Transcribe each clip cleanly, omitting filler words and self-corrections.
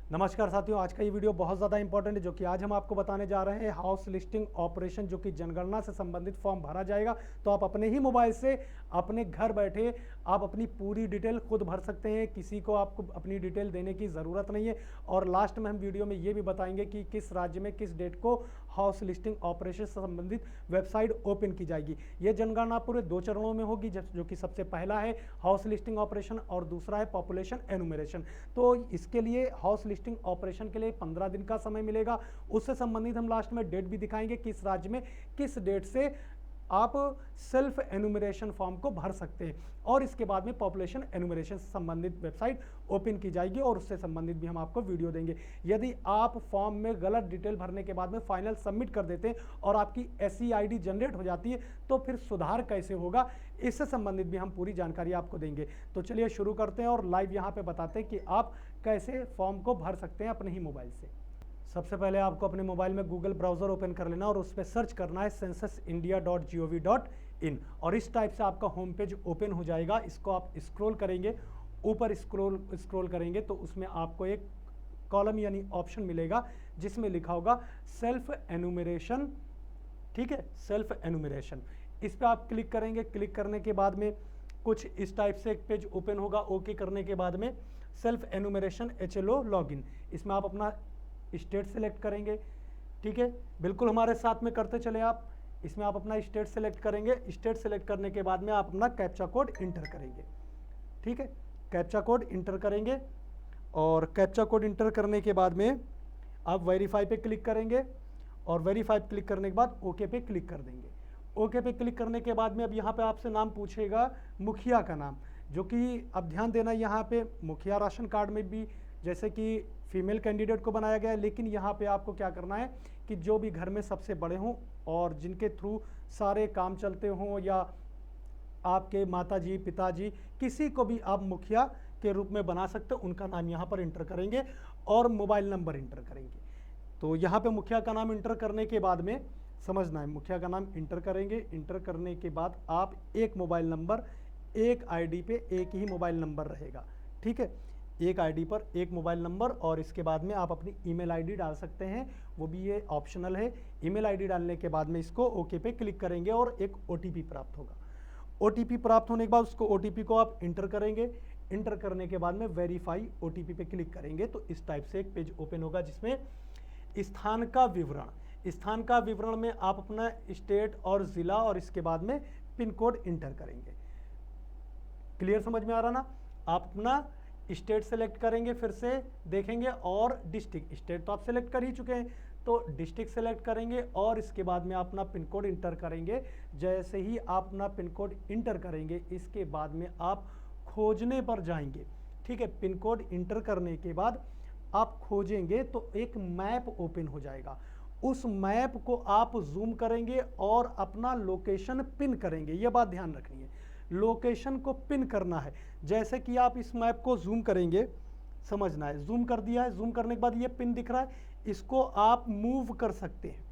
नमस्कार साथियों, आज का ये वीडियो बहुत ज़्यादा इंपॉर्टेंट है जो कि आज हम आपको बताने जा रहे हैं हाउस लिस्टिंग ऑपरेशन जो कि जनगणना से संबंधित फॉर्म भरा जाएगा। तो आप अपने ही मोबाइल से अपने घर बैठे आप अपनी पूरी डिटेल खुद भर सकते हैं, किसी को आपको अपनी डिटेल देने की ज़रूरत नहीं है। और लास्ट में हम वीडियो में ये भी बताएंगे कि किस राज्य में किस डेट को हाउस लिस्टिंग ऑपरेशन से संबंधित वेबसाइट ओपन की जाएगी। ये जनगणना पूरे 2 चरणों में होगी, जो कि सबसे पहला है हाउस लिस्टिंग ऑपरेशन और दूसरा है पॉपुलेशन एनुमरेशन। तो इसके लिए हाउस लिस्टिंग ऑपरेशन के लिए 15 दिन का समय मिलेगा। उससे संबंधित हम लास्ट में डेट भी दिखाएंगे किस राज्य में किस डेट से आप सेल्फ एनुमरेशन फॉर्म को भर सकते हैं। और इसके बाद में पॉपुलेशन एनुमरेशन से संबंधित वेबसाइट ओपन की जाएगी और उससे संबंधित भी हम आपको वीडियो देंगे। यदि आप फॉर्म में गलत डिटेल भरने के बाद में फाइनल सबमिट कर देते हैं और आपकी SE ID जनरेट हो जाती है तो फिर सुधार कैसे होगा, इससे संबंधित भी हम पूरी जानकारी आपको देंगे। तो चलिए शुरू करते हैं और लाइव यहाँ पे बताते हैं कि आप कैसे फॉर्म को भर सकते हैं अपने ही मोबाइल से। सबसे पहले आपको अपने मोबाइल में गूगल ब्राउज़र ओपन कर लेना और उस पर सर्च करना है censusindia.gov.in और इस टाइप से आपका होम पेज ओपन हो जाएगा। इसको आप स्क्रॉल करेंगे, ऊपर स्क्रॉल करेंगे तो उसमें आपको एक कॉलम यानी ऑप्शन मिलेगा जिसमें लिखा होगा सेल्फ एनुमरेशन। ठीक है, सेल्फ एनुमरेशन, इस पर आप क्लिक करेंगे। क्लिक करने के बाद में कुछ इस टाइप से एक पेज ओपन होगा। ओके करने के बाद में सेल्फ एनुमरेशन HLO लॉगिन, इसमें आप अपना स्टेट सेलेक्ट करेंगे। ठीक है, बिल्कुल हमारे साथ में करते चले आप। इसमें आप अपना स्टेट सेलेक्ट करेंगे। स्टेट सेलेक्ट करने के बाद में आप अपना कैप्चा कोड इंटर करेंगे। ठीक है, कैप्चा कोड इंटर करेंगे और कैप्चा कोड इंटर करने के बाद में आप वेरीफाई पे क्लिक करेंगे और वेरीफाई क्लिक करने के बाद ओके पे क्लिक कर देंगे। ओके पे क्लिक करने के बाद में अब यहाँ पे आपसे नाम पूछेगा, मुखिया का नाम, जो कि अब ध्यान देना यहाँ पे मुखिया राशन कार्ड में भी जैसे कि फीमेल कैंडिडेट को बनाया गया है, लेकिन यहाँ पे आपको क्या करना है कि जो भी घर में सबसे बड़े हों और जिनके थ्रू सारे काम चलते हों या आपके माताजी पिताजी किसी को भी आप मुखिया के रूप में बना सकते हो, उनका नाम यहाँ पर इंटर करेंगे और मोबाइल नंबर इंटर करेंगे। तो यहाँ पे मुखिया का नाम इंटर करने के बाद में समझना है, मुखिया का नाम इंटर करेंगे। इंटर करने के बाद आप एक मोबाइल नंबर, एक ID पे एक ही मोबाइल नंबर रहेगा। ठीक है, एक ID पर एक मोबाइल नंबर और इसके बाद में आप अपनी ईमेल ID डाल सकते हैं, वो भी ये ऑप्शनल है। ईमेल ID डालने के बाद में इसको ओके पे क्लिक करेंगे और एक OTP प्राप्त होगा। OTP प्राप्त होने के बाद उसको OTP को आप इंटर करेंगे। इंटर करने के बाद में वेरीफाई OTP पे क्लिक करेंगे तो इस टाइप से एक पेज ओपन होगा जिसमें स्थान का विवरण में आप अपना स्टेट और ज़िला और इसके बाद में पिन कोड इंटर करेंगे। क्लियर समझ में आ रहा ना? आप अपना स्टेट सेलेक्ट करेंगे, फिर से देखेंगे, और डिस्ट्रिक्ट, स्टेट तो आप सेलेक्ट कर ही चुके हैं तो डिस्ट्रिक्ट सेलेक्ट करेंगे और इसके बाद में आप अपना पिन कोड इंटर करेंगे। जैसे ही आप अपना पिन कोड इंटर करेंगे इसके बाद में आप खोजने पर जाएंगे। ठीक है, पिन कोड इंटर करने के बाद आप खोजेंगे तो एक मैप ओपन हो जाएगा। उस मैप को आप जूम करेंगे और अपना लोकेशन पिन करेंगे। ये बात ध्यान रखनी है, लोकेशन को पिन करना है। जैसे कि आप इस मैप को जूम करेंगे, समझना है, जूम कर दिया है, जूम करने के बाद ये पिन दिख रहा है, इसको आप मूव कर सकते हैं,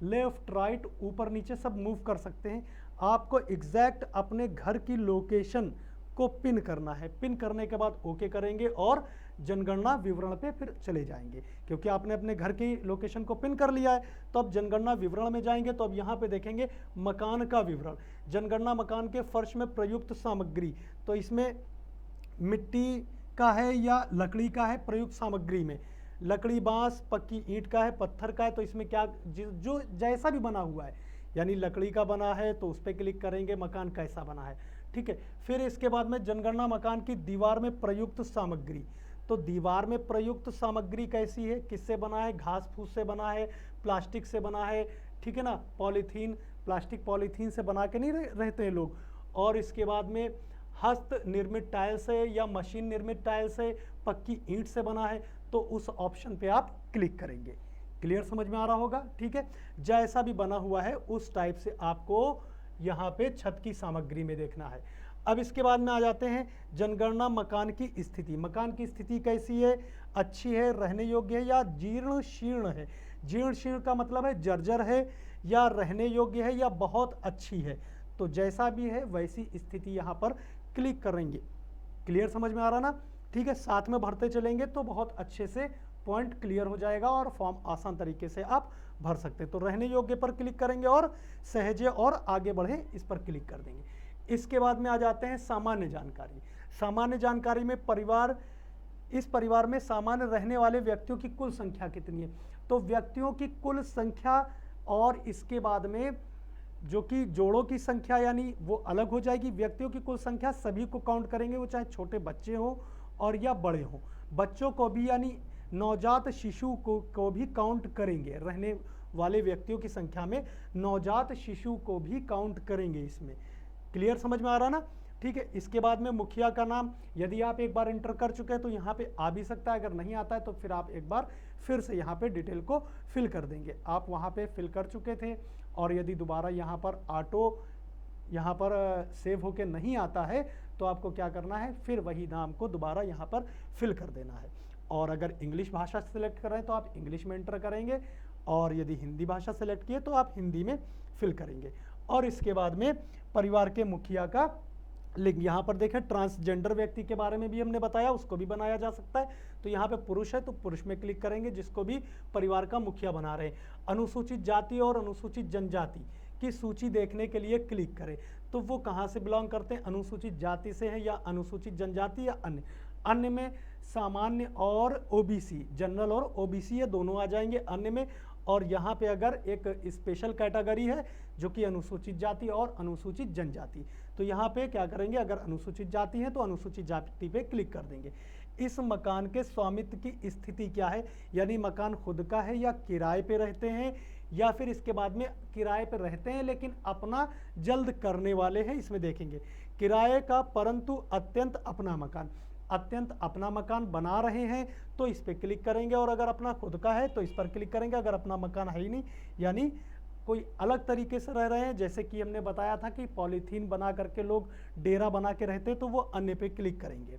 लेफ्ट राइट ऊपर नीचे सब मूव कर सकते हैं। आपको एग्जैक्ट अपने घर की लोकेशन को पिन करना है। पिन करने के बाद ओके करेंगे और जनगणना विवरण पे फिर चले जाएंगे। क्योंकि आपने अपने घर की लोकेशन को पिन कर लिया है तो अब जनगणना विवरण में जाएंगे तो अब यहाँ पे देखेंगे मकान का विवरण, जनगणना मकान के फर्श में प्रयुक्त सामग्री। तो इसमें मिट्टी का है या लकड़ी का है, प्रयुक्त सामग्री में लकड़ी, बांस, पक्की ईंट का है, पत्थर का है। तो इसमें क्या जो जैसा भी बना हुआ है, यानी लकड़ी का बना है तो उस पर क्लिक करेंगे, मकान कैसा बना है। ठीक है, फिर इसके बाद में जनगणना मकान की दीवार में प्रयुक्त सामग्री। तो दीवार में प्रयुक्त सामग्री कैसी है, किससे बना है, घास फूस से बना है, प्लास्टिक से बना है। ठीक है ना, पॉलीथीन, प्लास्टिक पॉलीथीन से बना के नहीं रहते हैं लोग। और इसके बाद में हस्त निर्मित टाइल से या मशीन निर्मित टाइल से, पक्की ईंट से बना है तो उस ऑप्शन पे आप क्लिक करेंगे। क्लियर समझ में आ रहा होगा? ठीक है, जैसा भी बना हुआ है उस टाइप से आपको यहाँ पे छत की सामग्री में देखना है। अब इसके बाद में आ जाते हैं जनगणना मकान की स्थिति। मकान की स्थिति कैसी है, अच्छी है, रहने योग्य है या जीर्ण शीर्ण है। जीर्ण शीर्ण का मतलब है जर्जर है या रहने योग्य है या बहुत अच्छी है। तो जैसा भी है वैसी स्थिति यहाँ पर क्लिक करेंगे। क्लियर समझ में आ रहा ना? ठीक है, साथ में भरते चलेंगे तो बहुत अच्छे से पॉइंट क्लियर हो जाएगा और फॉर्म आसान तरीके से आप भर सकते हैं। तो रहने योग्य पर क्लिक करेंगे और सहजे और आगे बढ़े इस पर क्लिक कर देंगे। इसके बाद में आ जाते हैं सामान्य जानकारी। सामान्य जानकारी में परिवार, इस परिवार में सामान्य रहने वाले व्यक्तियों की कुल संख्या कितनी है। तो व्यक्तियों की कुल संख्या और इसके बाद में जो कि जोड़ों की संख्या यानी वो अलग हो जाएगी। व्यक्तियों की कुल संख्या सभी को काउंट करेंगे, वो चाहे छोटे बच्चे हों और या बड़े हों। बच्चों को भी यानी नवजात शिशु को भी काउंट करेंगे। रहने वाले व्यक्तियों की संख्या में नवजात शिशु को भी काउंट करेंगे इसमें। क्लियर समझ में आ रहा ना? ठीक है। इसके बाद में मुखिया का नाम यदि आप एक बार इंटर कर चुके हैं तो यहाँ पे आ भी सकता है, अगर नहीं आता है तो फिर आप एक बार फिर से यहाँ पे डिटेल को फिल कर देंगे। आप वहाँ पे फिल कर चुके थे और यदि दोबारा यहाँ पर ऑटो यहाँ पर सेव होके नहीं आता है तो आपको क्या करना है, फिर वही नाम को दोबारा यहाँ पर फिल कर देना है। और अगर इंग्लिश भाषा सेलेक्ट कर रहे हैं तो आप इंग्लिश में एंटर करेंगे और यदि हिंदी भाषा सेलेक्ट किए तो आप हिंदी में फिल करेंगे। और इसके बाद में परिवार के मुखिया का लिंग, यहाँ पर देखें ट्रांसजेंडर व्यक्ति के बारे में भी हमने बताया, उसको भी बनाया जा सकता है। तो यहाँ पे पुरुष है तो पुरुष में क्लिक करेंगे जिसको भी परिवार का मुखिया बना रहे हैं। अनुसूचित जाति और अनुसूचित जनजाति की सूची देखने के लिए क्लिक करें तो वो कहाँ से बिलोंग करते हैं, अनुसूचित जाति से है या अनुसूचित जनजाति या अन्य। अन्य में सामान्य और ओबीसी, जनरल और ओबीसी ये दोनों आ जाएंगे अन्य में। और यहाँ पे अगर एक स्पेशल कैटेगरी है जो कि अनुसूचित जाति और अनुसूचित जनजाति, तो यहाँ पे क्या करेंगे, अगर अनुसूचित जाति है तो अनुसूचित जाति पे क्लिक कर देंगे। इस मकान के स्वामित्व की स्थिति क्या है, यानी मकान खुद का है या किराए पे रहते हैं, या फिर इसके बाद में किराए पे रहते हैं लेकिन अपना जल्द करने वाले हैं। इसमें देखेंगे किराए का परंतु अत्यंत अपना मकान, अत्यंत अपना मकान बना रहे हैं तो इस पर क्लिक करेंगे। और अगर अपना खुद का है तो इस पर क्लिक करेंगे। अगर अपना मकान है ही नहीं यानी कोई अलग तरीके से रह रहे हैं, जैसे कि हमने बताया था कि पॉलीथीन बना करके लोग डेरा बना के रहते हैं, तो वो अन्य पे क्लिक करेंगे।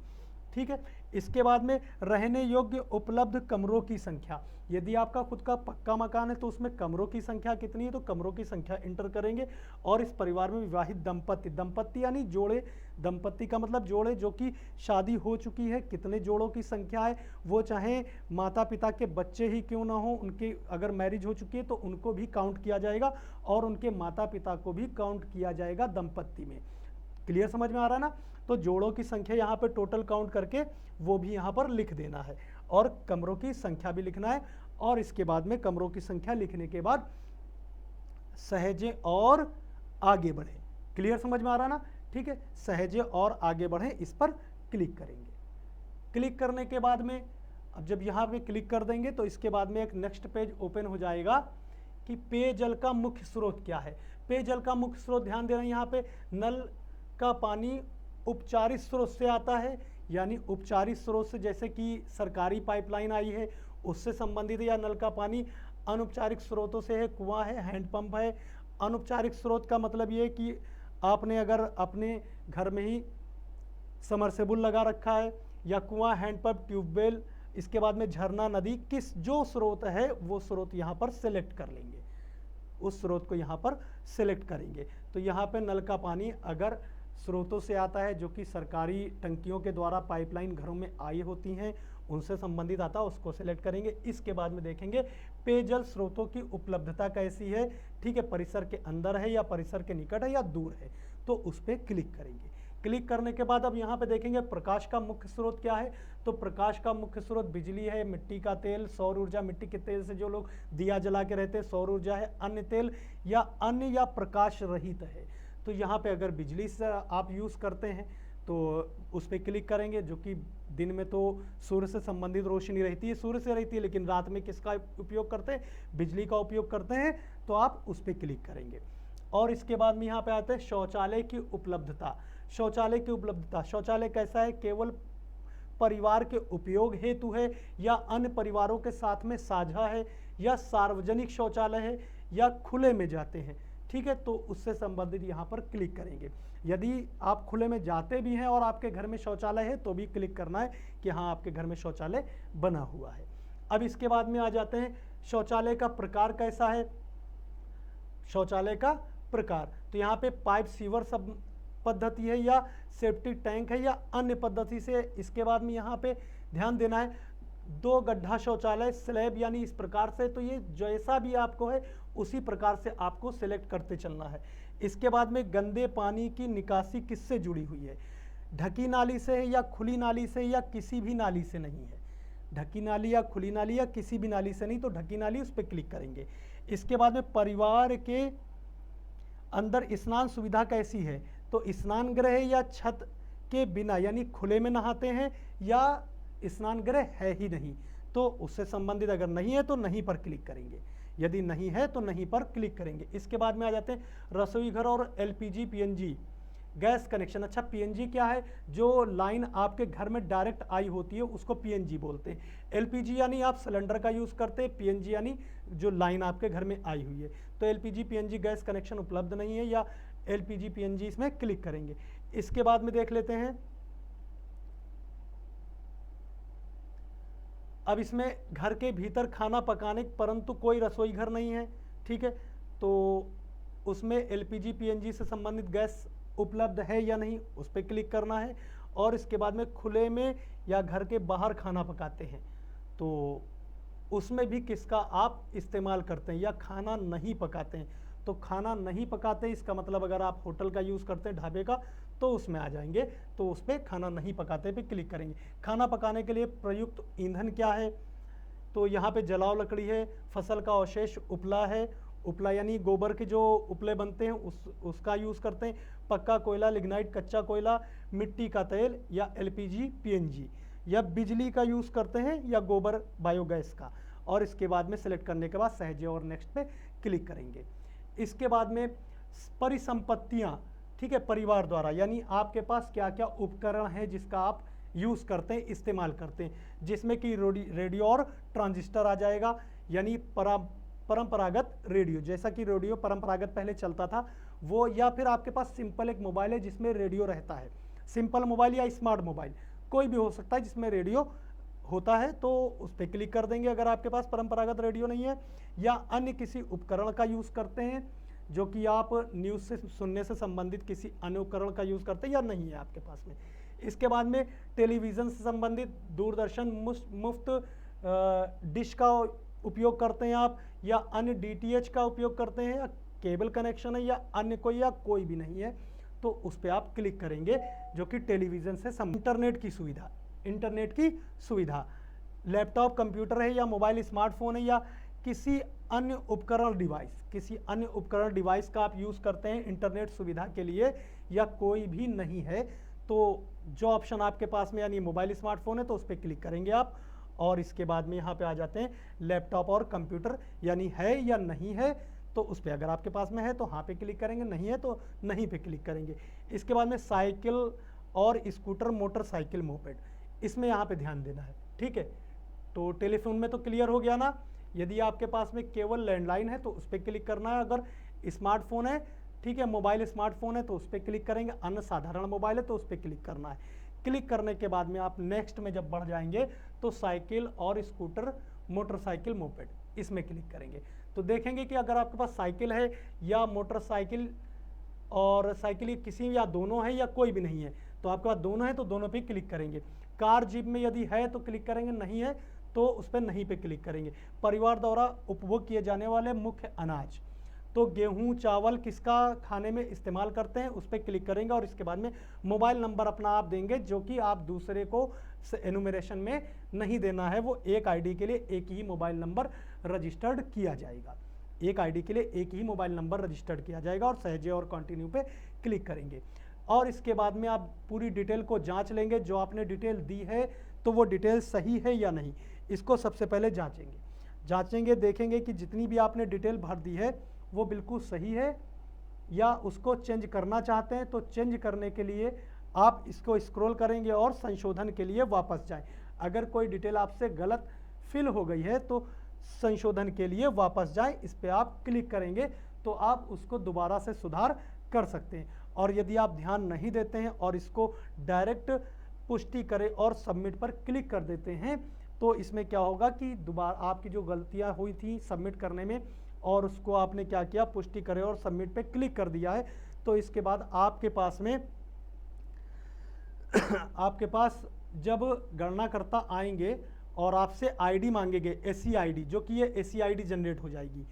ठीक है। इसके बाद में रहने योग्य उपलब्ध कमरों की संख्या, यदि आपका खुद का पक्का मकान है तो उसमें कमरों की संख्या कितनी है, तो कमरों की संख्या इंटर करेंगे। और इस परिवार में विवाहित दंपति, दंपति यानी जोड़े, दंपति का मतलब जोड़े जो कि शादी हो चुकी है, कितने जोड़ों की संख्या है, वो चाहे माता पिता के बच्चे ही क्यों ना हो, उनके अगर मैरिज हो चुकी है तो उनको भी काउंट किया जाएगा और उनके माता पिता को भी काउंट किया जाएगा दंपति में। क्लियर समझ में आ रहा है ना? तो जोड़ों की संख्या यहाँ पे टोटल काउंट करके वो भी यहाँ पर लिख देना है और कमरों की संख्या भी लिखना है। और इसके बाद में कमरों की संख्या लिखने के बाद सहेजे और आगे बढ़े। क्लियर समझ में आ रहा ना? ठीक है। सहेजे और आगे बढ़े इस पर क्लिक करेंगे। क्लिक करने के बाद में अब जब यहाँ पे क्लिक कर देंगे तो इसके बाद में एक नेक्स्ट पेज ओपन हो जाएगा कि पेयजल का मुख्य स्रोत क्या है। पेयजल का मुख्य स्रोत ध्यान देना, यहाँ पे नल का पानी उपचारित स्रोत से आता है, यानी उपचारित स्रोत से जैसे कि सरकारी पाइपलाइन आई है उससे संबंधित, या नल का पानी अनौपचारिक स्रोतों से है, कुआं है, हैंडपंप है। अनौपचारिक स्रोत का मतलब ये कि आपने अगर अपने घर में ही समरसेबुल लगा रखा है या कुआं, हैंडपंप, ट्यूबवेल, इसके बाद में झरना, नदी, किस जो स्रोत है वो स्रोत यहाँ पर सेलेक्ट कर लेंगे, उस स्रोत को यहाँ पर सेलेक्ट करेंगे। तो यहाँ पे नल का पानी अगर स्रोतों से आता है जो कि सरकारी टंकियों के द्वारा पाइपलाइन घरों में आई होती हैं उनसे संबंधित आता है, उसको सेलेक्ट करेंगे। इसके बाद में देखेंगे पेयजल स्रोतों की उपलब्धता कैसी है। ठीक है, परिसर के अंदर है या परिसर के निकट है या दूर है, तो उस पर क्लिक करेंगे। क्लिक करने के बाद अब यहाँ पे देखेंगे प्रकाश का मुख्य स्रोत क्या है। तो प्रकाश का मुख्य स्रोत बिजली है, मिट्टी का तेल, सौर ऊर्जा, मिट्टी के तेल से जो लोग दिया जला के रहते हैं, सौर ऊर्जा है, अन्य तेल या अन्य या प्रकाश रहित है। तो यहाँ पे अगर बिजली से आप यूज़ करते हैं तो उस पर क्लिक करेंगे, जो कि दिन में तो सूर्य से संबंधित रोशनी रहती है, सूर्य से रहती है, लेकिन रात में किसका उपयोग करते हैं, बिजली का उपयोग करते हैं, तो आप उस पर क्लिक करेंगे। और इसके बाद में यहाँ पे आते हैं शौचालय की उपलब्धता। शौचालय की उपलब्धता, शौचालय कैसा है, केवल परिवार के उपयोग हेतु है या अन्य परिवारों के साथ में साझा है या सार्वजनिक शौचालय है या खुले में जाते हैं। ठीक है, तो उससे संबंधित यहाँ पर क्लिक करेंगे। यदि आप खुले में जाते भी हैं और आपके घर में शौचालय है तो भी क्लिक करना है कि हाँ आपके घर में शौचालय बना हुआ है। अब इसके बाद में आ जाते हैं शौचालय का प्रकार कैसा है। शौचालय का प्रकार, तो यहाँ पे पाइप सीवर सब पद्धति है या सेफ्टी टैंक है या अन्य पद्धति से। इसके बाद में यहाँ पे ध्यान देना है 2 गड्ढा शौचालय स्लैब यानी इस प्रकार से, तो ये जैसा भी आपको है उसी प्रकार से आपको सिलेक्ट करते चलना है। इसके बाद में गंदे पानी की निकासी किससे जुड़ी हुई है, ढकी नाली से है या खुली नाली से या किसी भी नाली से नहीं है, ढकी नाली या खुली नाली या किसी भी नाली से नहीं, तो ढकी नाली उस पर क्लिक करेंगे। इसके बाद में परिवार के अंदर स्नान सुविधा कैसी है, तो स्नान गृह या छत के बिना यानी खुले में नहाते हैं या स्नान गृह है ही नहीं, तो उससे संबंधित अगर नहीं है तो नहीं पर क्लिक करेंगे, यदि नहीं है तो नहीं पर क्लिक करेंगे। इसके बाद में आ जाते हैं रसोई घर और एलपीजी पीएनजी गैस कनेक्शन। अच्छा, पीएनजी क्या है, जो लाइन आपके घर में डायरेक्ट आई होती है उसको पीएनजी बोलते हैं। एलपीजी यानी आप सिलेंडर का यूज़ करते हैं, पीएनजी यानी जो लाइन आपके घर में आई हुई है। तो एलपीजी पीएनजी गैस कनेक्शन उपलब्ध नहीं है या एलपीजी पीएनजी इसमें क्लिक करेंगे। इसके बाद में देख लेते हैं, अब इसमें घर के भीतर खाना पकाने परंतु कोई रसोई घर नहीं है, ठीक है, तो उसमें एलपीजी पीएनजी से संबंधित गैस उपलब्ध है या नहीं उस पर क्लिक करना है। और इसके बाद में खुले में या घर के बाहर खाना पकाते हैं तो उसमें भी किसका आप इस्तेमाल करते हैं या खाना नहीं पकाते हैं, तो खाना नहीं पकाते इसका मतलब अगर आप होटल का यूज़ करते हैं ढाबे का तो उसमें आ जाएंगे, तो उस पर खाना नहीं पकाते पे क्लिक करेंगे। खाना पकाने के लिए प्रयुक्त ईंधन क्या है, तो यहाँ पे जलाव लकड़ी है, फसल का अवशेष उपला है, उपला यानी गोबर के जो उपले बनते हैं उसका यूज़ करते हैं, पक्का कोयला लिग्नाइट कच्चा कोयला, मिट्टी का तेल या एलपीजी पीएनजी, या बिजली का यूज़ करते हैं या गोबर बायोगैस का। और इसके बाद में सिलेक्ट करने के बाद सहजे और नेक्स्ट पे क्लिक करेंगे। इसके बाद में परिसंपत्तियाँ, ठीक है, परिवार द्वारा यानी आपके पास क्या क्या उपकरण है जिसका आप यूज़ करते हैं इस्तेमाल करते हैं, जिसमें कि रेडियो और ट्रांजिस्टर आ जाएगा, यानी परंपरागत रेडियो, जैसा कि रेडियो परंपरागत पहले चलता था वो, या फिर आपके पास सिंपल एक मोबाइल है जिसमें रेडियो रहता है, सिंपल मोबाइल या स्मार्ट मोबाइल कोई भी हो सकता है जिसमें रेडियो होता है, तो उस पर क्लिक कर देंगे अगर आपके पास परंपरागत रेडियो नहीं है, या अन्य किसी उपकरण का यूज़ करते हैं जो कि आप न्यूज़ से सुनने से संबंधित किसी अन्य उपकरण का यूज़ करते हैं या नहीं है आपके पास में। इसके बाद में टेलीविज़न से संबंधित दूरदर्शन मुफ्त डिश का उपयोग करते हैं आप, या अन्य डीटीएच का उपयोग करते हैं, या केबल कनेक्शन है या अन्य कोई या कोई भी नहीं है, तो उस पर आप क्लिक करेंगे जो कि टेलीविज़न से इंटरनेट की सुविधा, इंटरनेट की सुविधा, लैपटॉप कंप्यूटर है या मोबाइल स्मार्टफोन है या किसी अन्य उपकरण डिवाइस, किसी अन्य उपकरण डिवाइस का आप यूज़ करते हैं इंटरनेट सुविधा के लिए या कोई भी नहीं है, तो जो ऑप्शन आपके पास में यानी मोबाइल स्मार्टफोन है तो उस पर क्लिक करेंगे आप। और इसके बाद में यहाँ पे आ जाते हैं लैपटॉप और कंप्यूटर, यानी है या नहीं है, तो उस पर अगर आपके पास में है तो हाँ पे क्लिक करेंगे, नहीं है तो नहीं पे क्लिक करेंगे। इसके बाद में साइकिल और स्कूटर मोटरसाइकिल मोपेड, इसमें यहाँ पे ध्यान देना है, ठीक है। तो टेलीफोन में तो क्लियर हो गया ना, यदि आपके पास में केवल लैंडलाइन है तो उस पर क्लिक करना है, अगर स्मार्टफोन है, ठीक है, मोबाइल स्मार्टफोन है तो उस पर क्लिक करेंगे, अन्य साधारण मोबाइल है तो उस पर क्लिक करना है। क्लिक करने के बाद में आप नेक्स्ट में जब बढ़ जाएंगे तो साइकिल और स्कूटर मोटरसाइकिल मोपेड इसमें क्लिक करेंगे, तो देखेंगे कि अगर आपके पास साइकिल है या मोटरसाइकिल और साइकिल किसी या दोनों है या कोई भी नहीं है, तो आपके पास दोनों है तो दोनों पे क्लिक करेंगे। कार जीप में यदि है तो क्लिक करेंगे, नहीं है तो उस पर नहीं पे क्लिक करेंगे। परिवार द्वारा उपभोग किए जाने वाले मुख्य अनाज, तो गेहूं चावल किसका खाने में इस्तेमाल करते हैं उस पर क्लिक करेंगे। और इसके बाद में मोबाइल नंबर अपना आप देंगे जो कि आप दूसरे को एनुमरेशन में नहीं देना है, वो एक आईडी के लिए एक ही मोबाइल नंबर रजिस्टर्ड किया जाएगा, एक आईडी के लिए एक ही मोबाइल नंबर रजिस्टर्ड किया जाएगा। और सहजे और कंटिन्यू पे क्लिक करेंगे और इसके बाद में आप पूरी डिटेल को जांच लेंगे, जो आपने डिटेल दी है तो वो डिटेल सही है या नहीं, इसको सबसे पहले जांचेंगे, देखेंगे कि जितनी भी आपने डिटेल भर दी है वो बिल्कुल सही है या उसको चेंज करना चाहते हैं, तो चेंज करने के लिए आप इसको स्क्रॉल करेंगे और संशोधन के लिए वापस जाएं। अगर कोई डिटेल आपसे गलत फिल हो गई है तो संशोधन के लिए वापस जाएं, इस पर आप क्लिक करेंगे तो आप उसको दोबारा से सुधार कर सकते हैं। और यदि आप ध्यान नहीं देते हैं और इसको डायरेक्ट पुष्टि करें और सबमिट पर क्लिक कर देते हैं, तो इसमें क्या होगा कि दोबारा आपकी जो गलतियां हुई थी सबमिट करने में और उसको आपने क्या किया, पुष्टि करें और सबमिट पे क्लिक कर दिया है, तो इसके बाद आपके पास में आपके पास जब गणनाकर्ता आएंगे और आपसे आईडी मांगेंगे, एससी आईडी, जो कि ये एससी आईडी जनरेट हो जाएगी।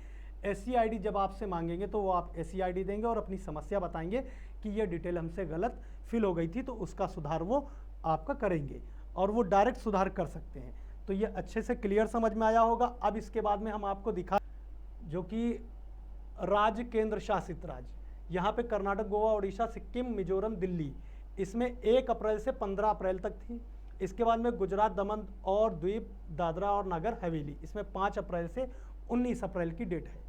एससी आईडी जब आपसे मांगेंगे तो वो आप एससी आईडी देंगे और अपनी समस्या बताएंगे कि ये डिटेल हमसे गलत फिल हो गई थी, तो उसका सुधार वो आपका करेंगे और वो डायरेक्ट सुधार कर सकते हैं। तो ये अच्छे से क्लियर समझ में आया होगा। अब इसके बाद में हम आपको दिखा जो कि राज्य केंद्र शासित राज्य, यहाँ पे कर्नाटक, गोवा, उड़ीसा, सिक्किम, मिजोरम, दिल्ली, इसमें 1 अप्रैल से 15 अप्रैल तक थी। इसके बाद में गुजरात, दमन और द्वीप, दादरा और नगर हवेली, इसमें 5 अप्रैल से 19 अप्रैल की डेट है।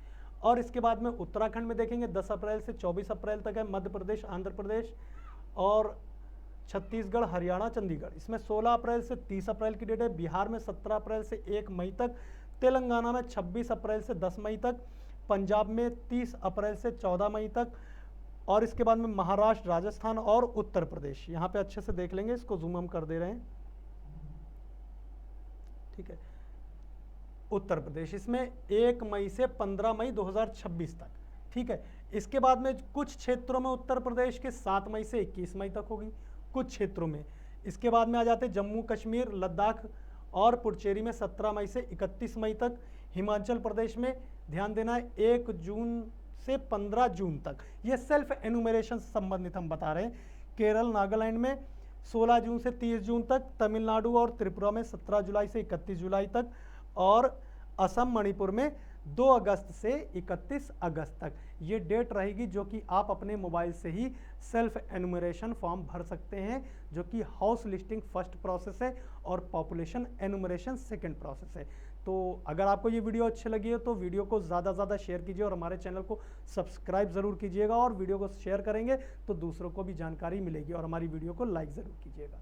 और इसके बाद में उत्तराखंड में देखेंगे 10 अप्रैल से 24 अप्रैल तक है। मध्य प्रदेश, आंध्र प्रदेश और छत्तीसगढ़, हरियाणा, चंडीगढ़, इसमें 16 अप्रैल से 30 अप्रैल की डेट है। बिहार में 17 अप्रैल से 1 मई तक, तेलंगाना में 26 अप्रैल से 10 मई तक, पंजाब में 30 अप्रैल से 14 मई तक, और इसके बाद में महाराष्ट्र, राजस्थान और उत्तर प्रदेश, यहाँ पे अच्छे से देख लेंगे, इसको जूम हम कर दे रहे हैं, ठीक है। उत्तर प्रदेश इसमें 1 मई से 15 मई 2026 तक, ठीक है। इसके बाद में कुछ क्षेत्रों में उत्तर प्रदेश के 7 मई से 21 मई तक होगी, कुछ क्षेत्रों में। इसके बाद में आ जाते जम्मू कश्मीर, लद्दाख और पुडुचेरी में 17 मई से 31 मई तक। हिमाचल प्रदेश में ध्यान देना है 1 जून से 15 जून तक, ये सेल्फ एनुमरेशन से संबंधित हम बता रहे हैं। केरल, नागालैंड में 16 जून से 30 जून तक, तमिलनाडु और त्रिपुरा में 17 जुलाई से 31 जुलाई तक, और असम, मणिपुर में 2 अगस्त से 31 अगस्त तक ये डेट रहेगी, जो कि आप अपने मोबाइल से ही सेल्फ एनुमरेशन फॉर्म भर सकते हैं, जो कि हाउस लिस्टिंग फर्स्ट प्रोसेस है और पॉपुलेशन एनुमरेशन सेकंड प्रोसेस है। तो अगर आपको ये वीडियो अच्छी लगी है तो वीडियो को ज़्यादा से ज़्यादा शेयर कीजिए और हमारे चैनल को सब्सक्राइब ज़रूर कीजिएगा, और वीडियो को शेयर करेंगे तो दूसरों को भी जानकारी मिलेगी, और हमारी वीडियो को लाइक ज़रूर कीजिएगा।